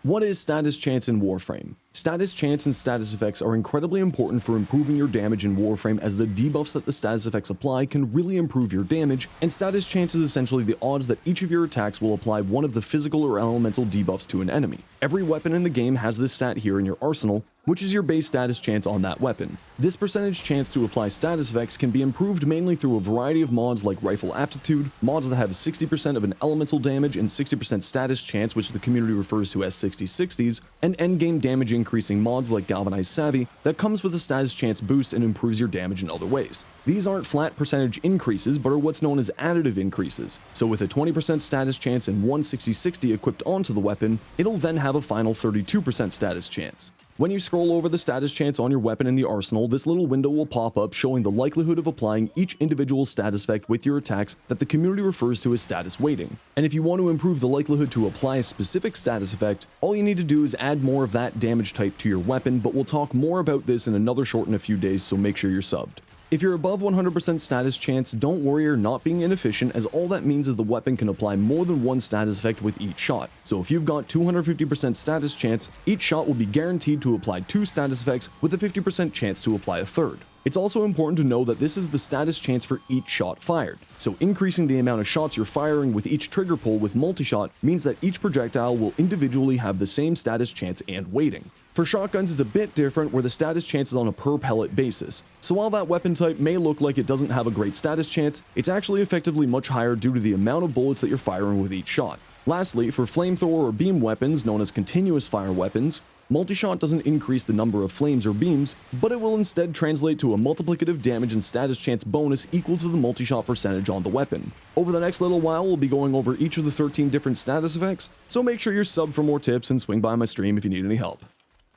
What is status chance in Warframe? Status chance and status effects are incredibly important for improving your damage in Warframe, as the debuffs that the status effects apply can really improve your damage, and status chance is essentially the odds that each of your attacks will apply one of the physical or elemental debuffs to an enemy. Every weapon in the game has this stat here in your arsenal, which is your base status chance on that weapon. This percentage chance to apply status effects can be improved mainly through a variety of mods like Rifle Aptitude, mods that have 60% of an elemental damage and 60% status chance, which the community refers to as 60/60s, and endgame damage increasing mods like Galvanized Savvy that comes with a status chance boost and improves your damage in other ways. These aren't flat percentage increases, but are what's known as additive increases. So with a 20% status chance and one 60/60 equipped onto the weapon, it'll then have a final 32% status chance. When you scroll over the status chance on your weapon in the arsenal, this little window will pop up showing the likelihood of applying each individual status effect with your attacks that the community refers to as status weighting. And if you want to improve the likelihood to apply a specific status effect, all you need to do is add more of that damage type to your weapon, but we'll talk more about this in another short in a few days, so make sure you're subbed. If you're above 100% status chance, don't worry, you're not being inefficient, as all that means is the weapon can apply more than one status effect with each shot. So if you've got 250% status chance, each shot will be guaranteed to apply 2 status effects with a 50% chance to apply a third. It's also important to know that this is the status chance for each shot fired, so increasing the amount of shots you're firing with each trigger pull with multi-shot means that each projectile will individually have the same status chance and weighting. For shotguns, it's a bit different, where the status chance is on a per pellet basis. So while that weapon type may look like it doesn't have a great status chance, it's actually effectively much higher due to the amount of bullets that you're firing with each shot. Lastly, for flamethrower or beam weapons, known as continuous fire weapons, multi-shot doesn't increase the number of flames or beams, but it will instead translate to a multiplicative damage and status chance bonus equal to the multi-shot percentage on the weapon. Over the next little while, we'll be going over each of the 13 different status effects, so make sure you're subbed for more tips and swing by my stream if you need any help.